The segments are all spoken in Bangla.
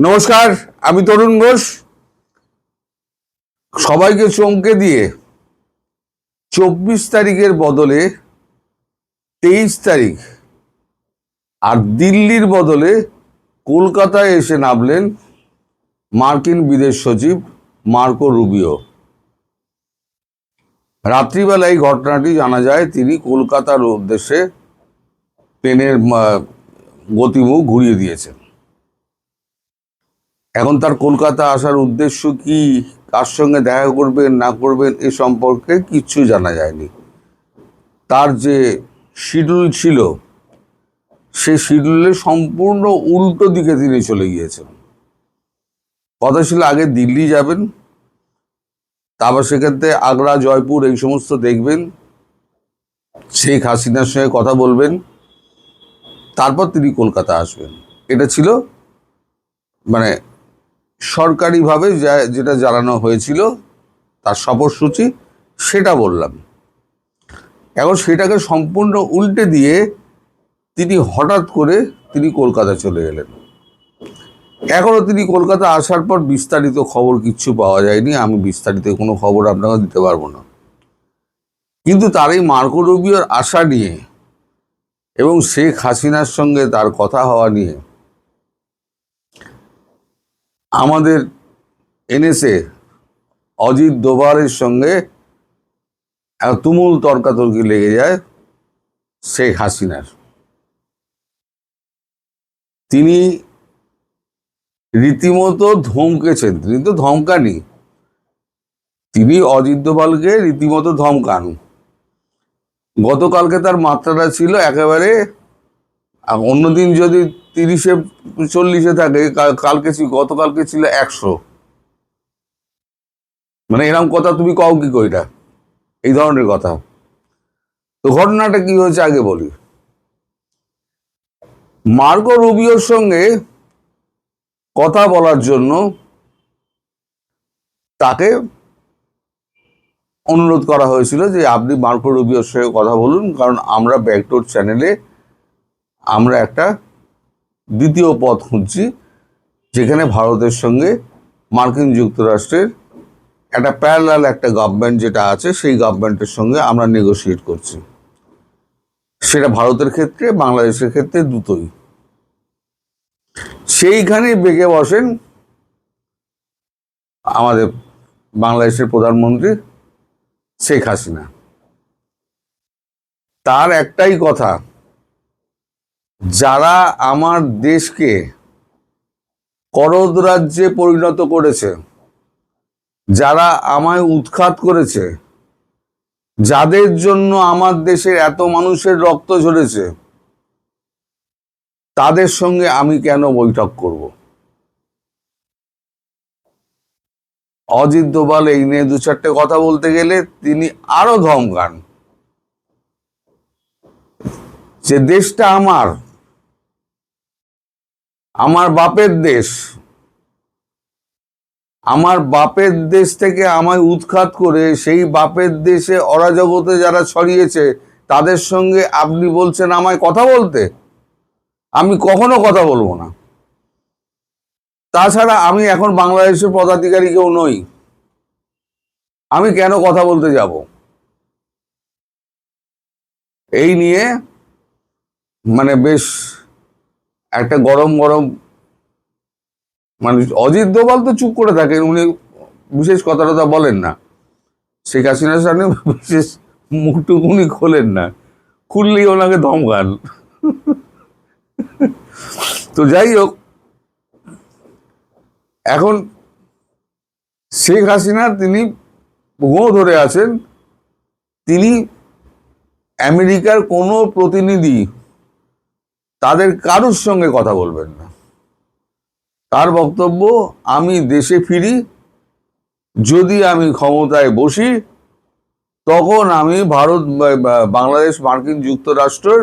নমস্কার, আমি তরুণ ঘোষ। সবাইকে চমকে দিয়ে 24 তারিখের বদলে 23 তারিখ আর দিল্লির বদলে কলকাতায় এসে নামলেন মার্কিন বিদেশ সচিব মার্কো রুবিও। রাত্রিবেলা এই ঘটনাটি জানা যায়, তিনি কলকাতার উদ্দেশ্যে প্লেনের গতিমুখ ঘুরিয়ে দিয়েছেন। এখন তার কলকাতা আসার উদ্দেশ্য কি, কার সঙ্গে দেখা করবেন না করবেন এ সম্পর্কে কিচ্ছু জানা যায়নি। তার যে শিডিউল ছিল সেই শিডিউলের সম্পূর্ণ উল্টো দিকে তিনি চলে গিয়েছেন। কথা ছিল আগে দিল্লি যাবেন, তারপর সেক্ষেত্রে আগ্রা, জয়পুর এই সমস্ত দেখবেন, শেখ হাসিনার সঙ্গে কথা বলবেন, তারপর তিনি কলকাতা আসবেন। এটা ছিল মানে সরকারিভাবে যেটা জানানো হয়েছিল, তার সফরসূচি, সেটা বললাম। এখন সেটাকে সম্পূর্ণ উল্টে দিয়ে তিনি হঠাৎ করে তিনি কলকাতা চলে গেলেন। এখনও তিনি কলকাতা আসার পর বিস্তারিত খবর কিচ্ছু পাওয়া যায়নি। আমি বিস্তারিত কোনো খবর আপনাকে দিতে পারবো না। কিন্তু তার এই মার্কো রুবিওর আশা নিয়ে এবং শেখ হাসিনার সঙ্গে তার কথা হওয়া নিয়ে আমাদের এনএসএ অজিত দোভালের সঙ্গে তুমুল তর্কাতর্কি লেগে যায় শেখ হাসিনার। তিনি রীতিমতো ধমকেছেন। তিনি তো ধমকানি, তিনি অজিত দোভালকে রীতিমতো ধমকান। গতকালকে তার মাত্রাটা ছিল একেবারে, অন্যদিন যদি 30-40 থাকে, গতকালকে ছিল 100। মানে এরকম কথা তুমি কও কি কইটা, এই ধরনের কথা। তো ঘটনাটা কি হয়েছে আগে বলি। মার্কো রুবিওর সঙ্গে কথা বলার জন্য তাকে অনুরোধ করা হয়েছিল যে আপনি মার্কো রুবিওর সঙ্গে কথা বলুন, কারণ আমরা ব্যাকডোর চ্যানেলে আমরা একটা দ্বিতীয় পথ খুঁজছি, যেখানে ভারতের সঙ্গে মার্কিন যুক্তরাষ্ট্রের একটা প্যারালাল একটা গভর্নমেন্ট যেটা আছে, সেই গভর্নমেন্টের সঙ্গে আমরা নেগোশিয়েট করছি। সেটা ভারতের ক্ষেত্রে, বাংলাদেশের ক্ষেত্রে দুটোই। সেইখানে বেঁকে বসেন আমাদের বাংলাদেশের প্রধানমন্ত্রী শেখ হাসিনা। তার একটাই কথা, যারা আমার দেশকে করদ রাজ্যে পরিণত করেছে, যারা আমায় উৎখাত করেছে, যাদের জন্য আমার দেশের এত মানুষের রক্ত ঝরেছে, তাদের সঙ্গে আমি কেন বৈঠক করব? অজিত দোভাল এই নিয়ে 2-4টে কথা বলতে গেলে তিনি আরো ধমকান যে দেশটা আমার বাপের দেশ, আমার বাপের দেশ থেকে আমায় উৎখাত করে সেই বাপের দেশে অরাজকতা যারা ছড়িয়েছে, তাদের সঙ্গে আপনি বলছেন আমায় কথা বলতে? আমি কখনো কথা বলবো না। তাছাড়া আমি এখন বাংলাদেশের পদাধিকারী কেউ নই, আমি কেন কথা বলতে যাব? এই নিয়ে মানে বেশ একটা গরম গরম, মানে অজিত দোভাল তো চুপ করে থাকেন, উনি বিশেষ কথা টথা বলেন না। শেখ হাসিনার সামনে বিশেষ মুখটুকুনি খোলেন না, খুললেই ওনাকে ধমকান। তো যাই হোক, এখন শেখ হাসিনা তিনি ভুয়ো ধরে আছেন, তিনি আমেরিকার কোনো প্রতিনিধি তাদের কারোর সঙ্গে কথা বলবেন না। তার বক্তব্য, আমি দেশে ফিরি, যদি আমি ক্ষমতায় বসি, তখন আমি বাংলাদেশ মার্কিন যুক্তরাষ্ট্রের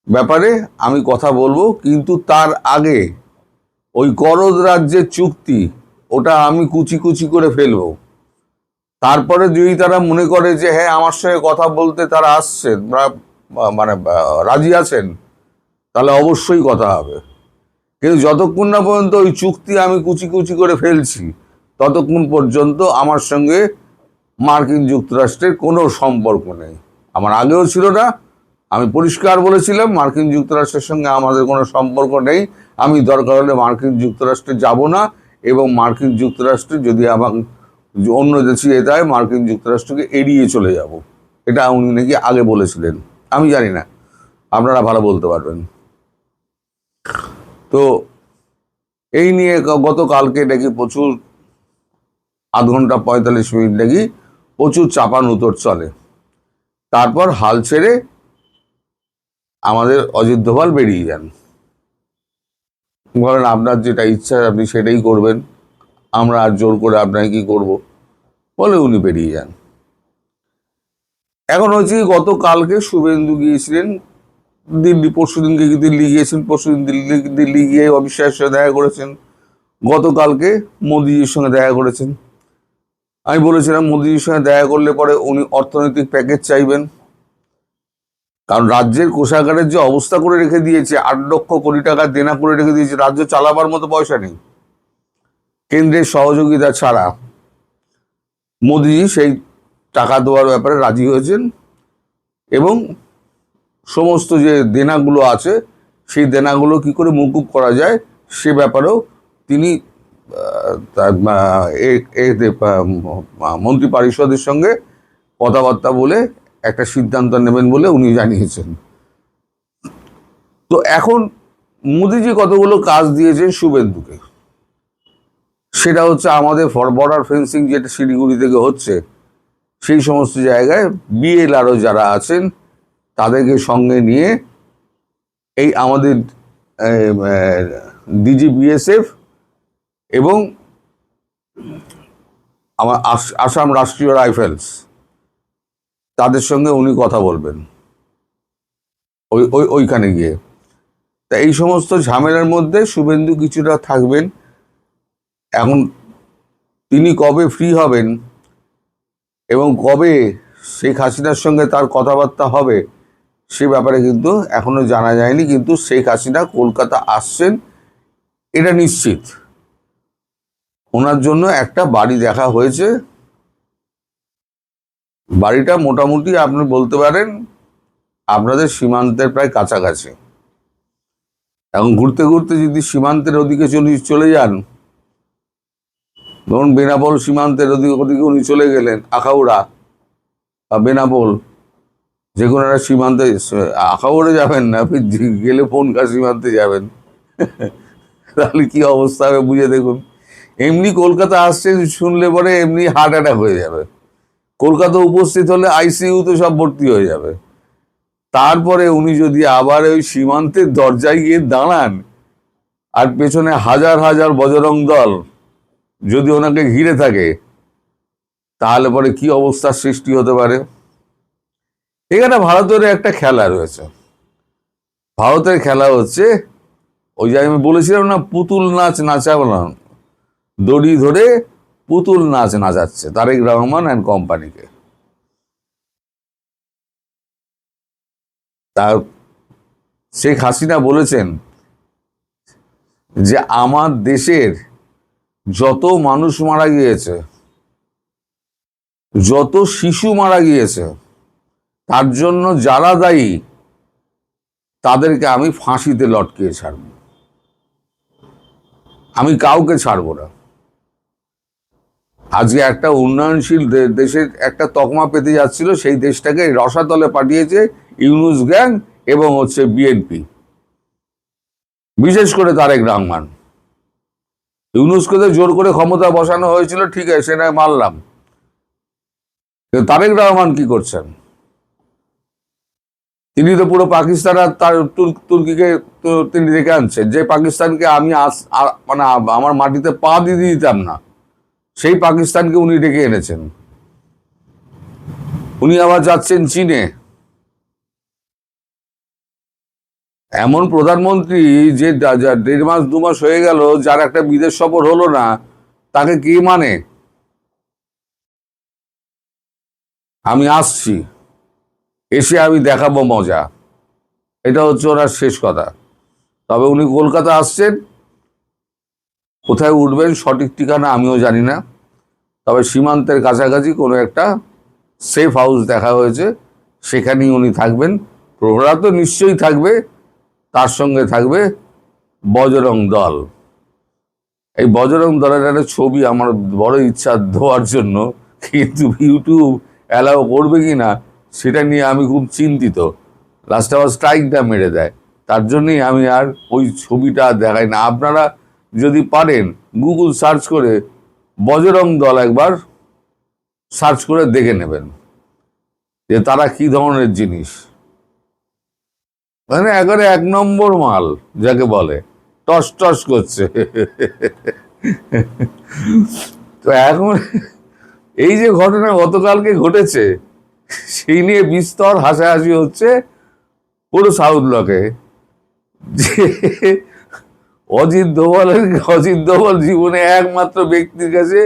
ব্যাপারে আমি কথা বলবো, কিন্তু তার আগে ওই করদ রাজ্যের চুক্তি ওটা আমি কুচি কুচি করে ফেলবো। তারপরে যদি তারা মনে করে যে হ্যাঁ আমার সঙ্গে কথা বলতে তারা আসছেন, মানে রাজি আছেন, তাহলে অবশ্যই কথা হবে। কিন্তু যতক্ষণ না পর্যন্ত ওই চুক্তি আমি কুচি কুচি করে ফেলছি, ততক্ষণ পর্যন্ত আমার সঙ্গে মার্কিন যুক্তরাষ্ট্রের কোনো সম্পর্ক নেই। আমার আগেও ছিল না। আমি পরিষ্কার বলেছিলাম মার্কিন যুক্তরাষ্ট্রের সঙ্গে আমাদের কোনো সম্পর্ক নেই। আমি দরকার হলে মার্কিন যুক্তরাষ্ট্রে যাব না, এবং মার্কিন যুক্তরাষ্ট্রে যদি আমার অন্য দেশে যেতে হয় মার্কিন যুক্তরাষ্ট্রকে এড়িয়ে চলে যাব। এটা উনি নাকি আগে বলেছিলেন, আমি জানি না, আপনারা ভালো বলতে পারবেন। তো এই নিয়ে গতকালকে নাকি প্রচুর, আধ ঘন্টা 45 মিনিট নাকি প্রচুর চাপান উতর চলে। তারপর হাল ছেড়ে আমাদের অজিত দোভাল বেরিয়ে যান, বলেন আপনার যেটা ইচ্ছা আপনি সেটাই করবেন, আমরা আর জোর করে আপনাকে কি করব, বলে উনি বেরিয়ে যান। এখন হচ্ছে গতকালকে শুভেন্দু গিয়েছিলেন দিল্লি, পরশুদিনকে দিল্লি গিয়েছেন, পরশুদিন দিল্লি গিয়ে অমিত শাহের সঙ্গে দেখা করেছেন, গতকালকে মোদিজির সঙ্গে দেখা করেছেন। আমি বলেছিলাম মোদিজির সঙ্গে দেখা করলে পরে উনি অর্থনৈতিক প্যাকেজ চাইবেন, কারণ রাজ্যের কোষাগারের যে অবস্থা করে রেখে দিয়েছে, 8 লক্ষ কোটি টাকা দেনা করে রেখে দিয়েছে, রাজ্য চালাবার মতো পয়সা নেই কেন্দ্রের সহযোগিতা ছাড়া। মোদিজি সেই টাকা দেওয়ার ব্যাপারে রাজি হয়েছেন, এবং সমস্ত যে দেনাগুলো আছে সেই দেনাগুলো কি করে মকুব করা যায় সে ব্যাপারেও তিনি মন্ত্রী পরিষদের সঙ্গে কথাবার্তা বলে একটা সিদ্ধান্ত নেবেন বলে উনি জানিয়েছেন। তো এখন মোদিজি কতগুলো কাজ দিয়েছেন শুভেন্দুকে, সেটা হচ্ছে আমাদের বর্ডার ফেন্সিং যেটা শিলিগুড়ি থেকে হচ্ছে, সেই সমস্ত জায়গায় বিএলআরও যারা আছেন তাদেরকে সঙ্গে নিয়ে এই আমাদের ডিজি বিএসএফ এবং আমার আসাম রাষ্ট্রীয় রাইফেলস, তাদের সঙ্গে উনি কথা বলবেন ওইখানে গিয়ে। তা এই সমস্ত ঝামেলার মধ্যে শুভেন্দু কিছুটা থাকবেন। এখন তিনি কবে ফ্রি হবেন এবং কবে শেখ হাসিনার সঙ্গে তার কথাবার্তা হবে সে ব্যাপারে কিন্তু এখনো জানা যায়নি, কিন্তু শেখ হাসিনা কলকাতা আসছেন এটা নিশ্চিত। ওনার জন্য একটা বাড়ি দেখা হয়েছে, বাড়িটা মোটামুটি আপনি বলতে পারেন আপনাদের সীমান্তের প্রায় কাছাকাছি। এখন ঘুরতে ঘুরতে যদি সীমান্তের ওদিকে চলে যান, ধরুন বেনাপোল সীমান্তের ওদিকে উনি চলে গেলেন, আখাউড়া বা বেনাপোল, যে কোনো একটা সীমান্তে, আখাউড়ে যাবেন না, আপনি গেলে পনকা সীমান্তে যাবেন, তাহলে কি অবস্থা হবে বুঝে দেখুন। এমনি কলকাতা আসছে শুনলে পরে এমনি হার্ট অ্যাটাক হয়ে যাবে, কলকাতা উপস্থিত হলে আইসিইউতে সব ভর্তি হয়ে যাবে। তারপরে উনি যদি আবার ওই সীমান্তের দরজায় গিয়ে দাঁড়ান আর পেছনে হাজার হাজার বজরং দল যদি ওনাকে ঘিরে থাকে, তাহলে পরে কি অবস্থার সৃষ্টি হতে পারে। এখানে ভারতের একটা খেলা রয়েছে। ভারতের খেলা হচ্ছে ওই যে আমি বলেছিলাম না, পুতুল নাচ নাচাবো না, দড়ি ধরে পুতুল নাচ নাচাচ্ছে তারেক রহমান অ্যান্ড কোম্পানিকে। তার শেখ হাসিনা বলেছেন যে আমার দেশের যত মানুষ মারা গিয়েছে, যত শিশু মারা গিয়েছে, তার জন্য যারা দায়ী তাদেরকে আমি ফাঁসিতে লটকিয়ে ছাড়ব, আমি কাউকে ছাড়ব না। আজকে একটা উন্নয়নশীল দেশের একটা তকমা পেতে যাচ্ছিল, সেই দেশটাকে রসাতলে পাঠিয়েছে ইউনূস গ্যাং এবং হচ্ছে বিএনপি, বিশেষ করে তারেক রহমান। ইউনূসকে তো জোর করে ক্ষমতা বসানো হয়েছিল, ঠিক আছে, সেটা মানলাম, তারেক রহমান কি করছেন? তিনি তো পুরো পাকিস্তান আর তার তুর্কিকে তিনি ডেকে আনছেন, যে পাকিস্তানকে আমি মানে আমার মাটিতে পা দিয়ে দিতাম না, সেই পাকিস্তানকে উনি ডেকে এনেছেন। উনি আবার যাচ্ছেন চীনে। এমন প্রধানমন্ত্রী যে 1.5-2 মাস হয়ে গেল যার একটা বিদেশ সফর হলো না, তাকে কে মানে? আমি আসছি, এসে আমি দেখাবো মজা, এটা হচ্ছে ওনার শেষ কথা। তবে উনি কলকাতা আসছেন, কোথায় উঠবেন সঠিক ঠিকানা আমিও জানি না, তবে সীমান্তের কাছাকাছি কোনো একটা সেফ হাউস দেখা হয়েছে, সেখানেই উনি থাকবেন। প্রহরা তো নিশ্চয়ই থাকবে, তার সঙ্গে থাকবে বজরং দল। এই বজরং দলের একটা ছবি আমার বড় ইচ্ছা দেওয়ার জন্য, কিন্তু ইউটিউব অ্যালাউ করবে কি না সেটা নিয়ে আমি খুব চিন্তিত। লাস্টে আবার স্ট্রাইকটা মেরে দেয়, তার জন্যই আমি আর ওই ছবিটা দেখাই না। আপনারা যদি পারেন গুগল সার্চ করে বজরং দল একবার সার্চ করে দেখে নেবেন যে তারা কি ধরনের জিনিস। মানে একেবারে 1 নম্বর মাল যাকে বলে, টস টস করছে। তো এখন এই যে ঘটনা গতকালকে ঘটেছে, সেই নিয়ে বিস্তর হাসাহাসি হচ্ছে পুরো সাউথ ব্লকে, যে অজিত দোভাল জীবনে একমাত্র ব্যক্তির কাছে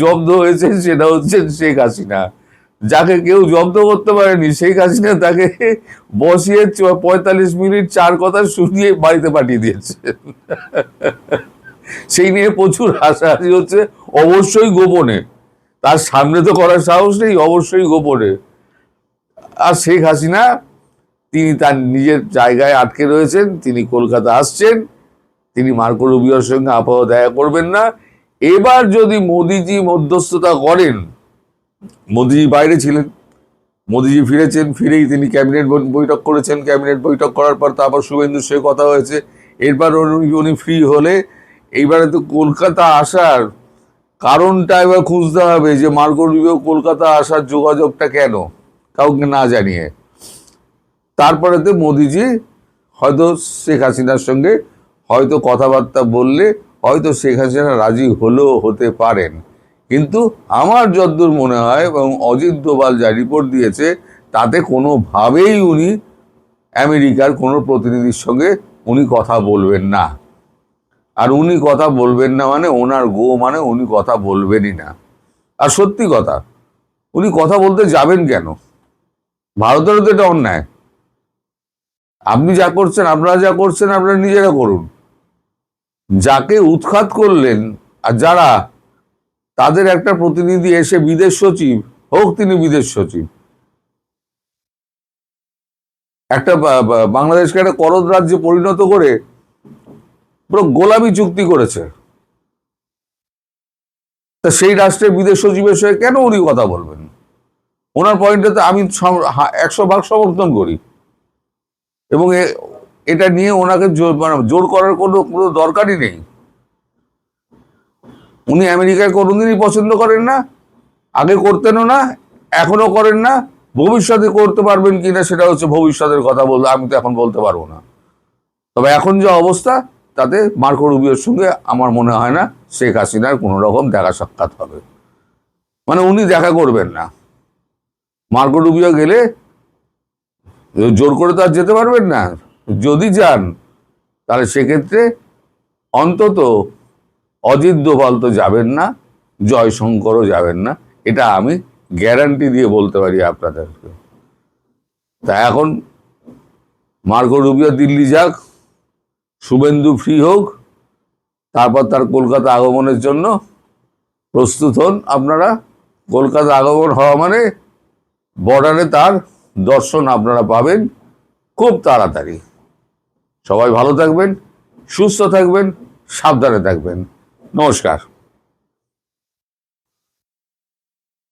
জব্দ হয়েছে, সেটা হচ্ছে শেখ হাসিনা। যাকে কেউ জব্দ করতে পারেনি, শেখ হাসিনা তাকে বসিয়ে 45 মিনিট 4 কথা শুনিয়ে বাড়িতে পাঠিয়ে দিয়েছে। সেই নিয়ে প্রচুর হাসাহাসি হচ্ছে, অবশ্যই গোপনে, তার সামনে তো করার সাহস নেই, অবশ্যই গোপনে। আর শেখ হাসিনা তিনি তার নিজের জায়গায় আটকে রয়েছেন, তিনি কলকাতা আসছেন, তিনি মার্কো রুবিওর সঙ্গে আপাতত দেখা করবেন না। এবার যদি মোদিজি মধ্যস্থতা করেন, মোদিজি বাইরে ছিলেন, মোদিজি ফিরেছেন, ফিরেই তিনি ক্যাবিনেট বৈঠক করেছেন, ক্যাবিনেট বৈঠক করার পর তারপর শুভেন্দুর সঙ্গে কথা হয়েছে, এরপর উনি ফ্রি হলে এইবারে তো কলকাতা আসার কারণটা এবার খুঁজতে হবে, যে মার্কো রুবিও কলকাতা আসার যোগাযোগটা কেন, কাউকে না জানিয়ে। তারপরে তো মোদিজি হয়তো শেখ হাসিনার সঙ্গে হয়তো কথাবার্তা বললে হয়তো শেখ হাসিনা রাজি হলেও হতে পারেন। কিন্তু আমার যতদূর মনে হয়, এবং অজিত দোভাল যা রিপোর্ট দিয়েছে, তাতে কোনোভাবেই উনি আমেরিকার কোনো প্রতিনিধির সঙ্গে উনি কথা বলবেন না। আর উনি কথা বলবেন না মানে ওনার মানে উনি কথা বলবেনই না। আর সত্যি কথা, উনি কথা বলতে যাবেন কেন? ভারতেরও তো এটা অন্যায়। আপনি যা করছেন, আপনারা যা করছেন, আপনারা নিজেরা করুন। যাকে উৎখাত করলেন আর যারা, তাদের একটা প্রতিনিধি এসে বিদেশ সচিব হোক, তিনি বিদেশ সচিব, একটা বাংলাদেশকে একটা করদ রাজ্যে পরিণত করে পুরো গোলামি চুক্তি করেছে, তা সেই রাষ্ট্রের বিদেশ সচিবের সঙ্গে কেন উনি কথা বলবেন? ওনার পয়েন্টটাতে আমি 100 ভাগ সমর্থন করি, এবং এটা নিয়ে ওনাকে জোর করার কোনো দরকারই নেই। উনি আমেরিকায় কোনোদিনই পছন্দ করেন না, আগে করতেনও না, এখনো করেন না, ভবিষ্যতে করতে পারবেন কিনা সেটা হচ্ছে ভবিষ্যতের কথা, বলতে আমি তো এখন বলতে পারবো না। তবে এখন যে অবস্থা, তাতে মার্কো রুবিওর সঙ্গে আমার মনে হয় না শেখ হাসিনার কোনো রকম দেখা সাক্ষাৎ হবে। মানে উনি দেখা করবেন না। মার্কো রুবিও গেলে জোর করে তো আর যেতে পারবেন না। যদি যান তাহলে সেক্ষেত্রে অন্তত অজিত দোভাল তো যাবেন না, জয়শঙ্করও যাবেন না, এটা আমি গ্যারান্টি দিয়ে বলতে পারি আপনাদেরকে। তা এখন মার্কো রুবিও দিল্লি যাক, শুভেন্দু ফ্রি হোক, তারপর তার কলকাতা আগমনের জন্য প্রস্তুত হন আপনারা। কলকাতা আগমন হওয়া মানে বর্ডারে তার দর্শন আপনারা পাবেন খুব তাড়াতাড়ি। সবাই ভালো থাকবেন, সুস্থ থাকবেন, সাবধানে থাকবেন। নমস্কার।